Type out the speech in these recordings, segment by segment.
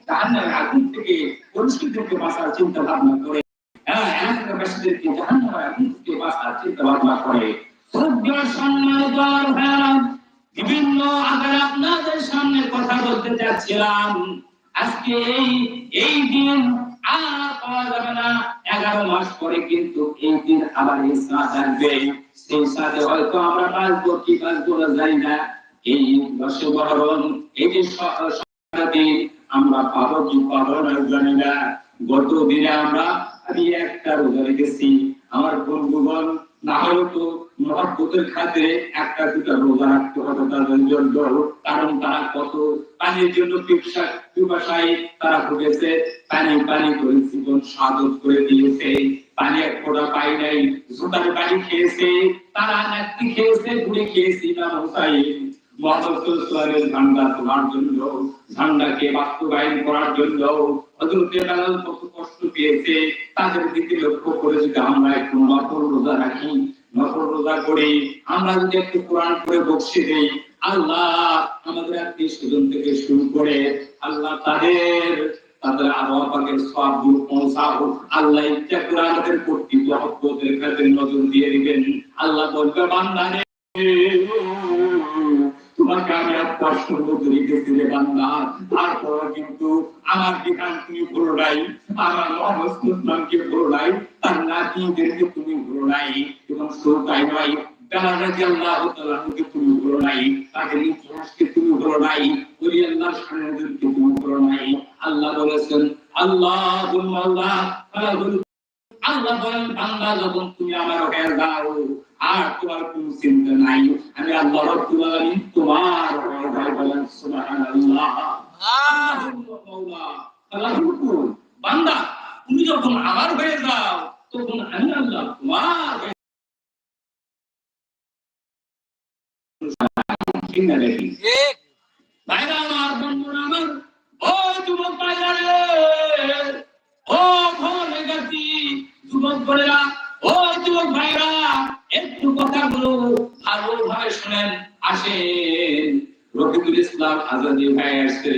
জাহান্নামের আগুন থেকে পরিস্থিতিকে বাঁচার চিন্তা ভাবনা করে, এলাকাবাসীদেরকে জাহান্নামের আগুন থেকে বাঁচার চিন্তা ভাবনা করে। বিভিন্ন আগে আপনাদের সামনে কথা বলতে চাচ্ছিলাম। আজকে এই দিন আর পাওয়া যাবে না। 11 মাস পরে কিন্তু এই দিন আবার এই সাদ আসবে। সেই সাথে হয়তো আমরা বাঁচবো কি বাঁচবো না জানি না। এই 10 মহরম, এই যে দিন আমরা পাবো কি পাবো না জানি না। গত দিনে আমি একটা রোজা রেখেছি। আমার বন্ধুগণ না হয়তো মহব্বতের খাতিরে একটা দুটা রোজা রাখতে হবে তাদের জন্য, কারণ তারা কত পানির জন্য পিপাসায় তারা ভুগেছে। পানি করে জীবন সাধক করে দিয়েছে। পানি এক ফোঁটা পাই নাই, জুতার পানি খেয়েছে, তারা নাকি খেয়েছে, গুড়ি খেয়েছি না হোসাই মহাবতের ঝান্ডা তোলার জন্য, ঝান্ডাকে বাস্তবায়ন করার জন্য হযরতে বেলাল কত কষ্ট পেয়েছে। তাদের দিকে লক্ষ্য করে যদি আমরা একটু নফল রোজা রাখি, নফল রোজা করি, আমরা যদি একটু কোরআন পড়ে বসে দেই, আল্লাহ আমাদের আত্মীয় স্বজন থেকে শুরু করে আল্লাহ তাদের আরো পাকের সওয়াবগুলো পৌঁছাবো। আল্লাহ ইচ্ছা করে আমাদের প্রতি মহব্বতের খাতিরে নজর দিয়ে দিবেন। আল্লাহ বলবে বান্দা রে তোমাকে আমি কষ্ট করতে রেখেছি রে বান্দা, তারপর কিন্তু আমার বিধান তুমি ভুলো নাই, আমার মহাবস্তুকে ভুলো নাই, তার নাতিদেরকে তুমি ভুলো নাই, এবং তাই নয় বেলাল রাদিয়াল্লাহু তাআলাকে তুমি ভুলো নাই, তাদের ইতিহাসকে তুমি ভুলো নাই, ওলি আল্লাহর শানদেরকে তুমি ভুলো নাই। আল্লাহ বলেছেন আল্লাহুম্মা আল্লাহ বলেন বান্দা যখন তুমি আমার হয়ে যাও আর তোমার কোনো চিন্তা নাই, আমি আল্লাহ রাব্বুল আলামিন তোমার হয়ে বলেন সুবহানাল্লাহ। আল্লাহুম্মা বান্দা তুমি যখন আমার হয়ে যাও তখন আমি আল্লাহ তোমার হয়ে ঠিক ভাইরা আমার বন্ধুরা আমার, ও যুবক ভাইরা রে, ও ভোলে গতি যুবক ভাইরা, ও যুবক ভাইরা, একটু কথাগুলো ভালোভাবে শুনেন। আসেন রফিকুল ইসলাম আজাদি ভাই আসছে,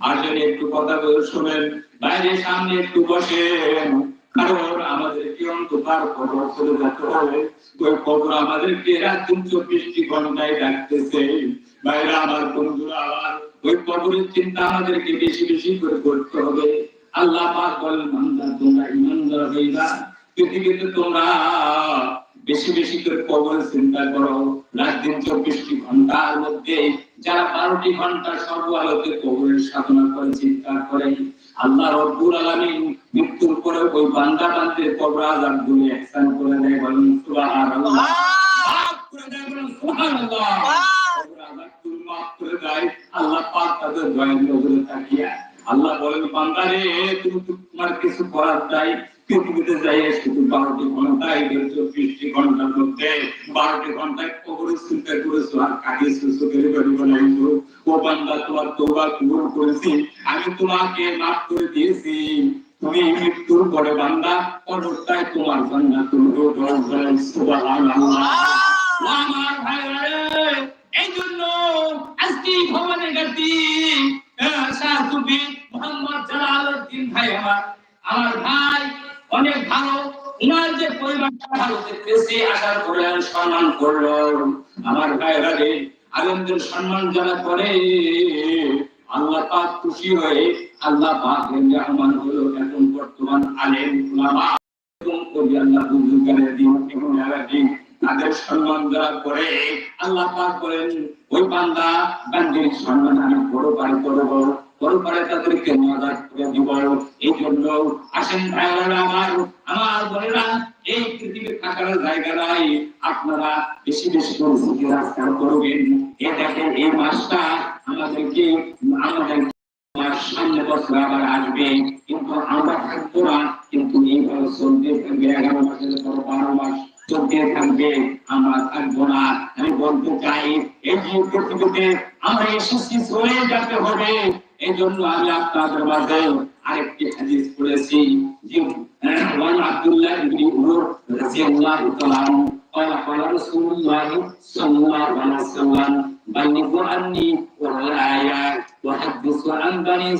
আসেন একটু কথাগুলো শুনেন। বাইরে সামনে একটু বসেন, কারণ আমাদেরকে অন্ধকার কবর চলে যেতে হবে। ওই কবর আমাদেরকে রাত 24 ঘন্টায় ডাকতেছে। ভাইরা আমার বন্ধুরা আমার, ওই কবরের চিন্তা আমাদেরকে বেশি বেশি করে করতে হবে। আল্লাহ পাক বলেন বান্দা তোমরা ঈমানদার হইবা, পৃথিবীতে তোমরা বেশি বেশি করে কবরের চিন্তা করো। রাত 24 ঘন্টার মধ্যে যারা 12টি ঘন্টা সর্বআলোতে কবরের সাধনা করে চিন্তা করে, আল্লাহ রাব্বুল আলামিন মৃত্যুর পরে ওই বান্দা বান্দির কবর আযাব গুলো ihsan করে দেয়। বলেন সুবহানাল্লাহ। মাফ করে দেয়, বলেন সুবহানাল্লাহ। কবর আযাব গুলো মাফ করে দেয় আল্লাহ পাক তাদের দয়ার নজরে তাকিয়ে। আল্লাহ বলেন বান্দা রে তুমি তোমার কিছু করার চাই, পৃথিবীতে যাই শুধু 12টি ঘন্টায় 24টি ঘন্টার মধ্যে 12টি ঘন্টায় কবরের চিন্তা করেছো আর কাটিয়েছো চোখের বাড়ি বানাইছো। ও বান্দা তোমার তওবা কবুল করেছি, আমি তোমাকে মাফ করে দিয়েছি। তুমি মৃত্যুর পরে বান্দা কবরটাই তোমার জান্নাতুল ফেরদাউস। সুবহানাল্লাহ। আমার ভাইরা এই জন্য আজকে ভবনে গতি শাহসুফি মোহাম্মদ জালালউদ্দিন ভাই আমার ভাই অনেক ভালো, উনার যে পরিবারটা ভালো দেখতেছি আশার করে সম্মান করলো। আমার ভাইরা রে আলেমদের সম্মান যারা করে আল্লাহ পাক খুশি হয়ে আল্লাহ পাক রহমান হলো এখন বর্তমান আলেম উলামা এবং আল্লাহ বুজুর্গের দিন এবং দিন তাদের সম্মান যারা করে আল্লাহ পাক বলেন ওই বান্দা বান্দির সম্মান আমি বড় পারে তাদেরকে মজা করে দিব। এই জন্য আসেন ভাইরা আমার বোনেরা, এই পৃথিবীর থাকার জায়গা নাই, আপনারা বেশি বেশি করে জিকির আজকার করবেন। এই দেখেন এই মাসটা আমাদের সামনে বছর আবার আসবে, কিন্তু আমরা থাকবো না, কিন্তু এইভাবে চলতে থাকবে 11 মাসের পর 12 মাস চলতে থাকবে, আমরা থাকবো না। আমি বলতে চাই এই যে পৃথিবীতে আমরা এসেছি চলে যেতে হবে। এই জন্য আমি আপনাদের মাঝে আরেকটি হাদিস পড়েছি যে আব্দুল্লাহ ইবনে উমর রাদিয়াল্লাহু তাআলা قال رسول الله صلى الله عليه وسلم بلغوا عني ولا وحدثوا عن بني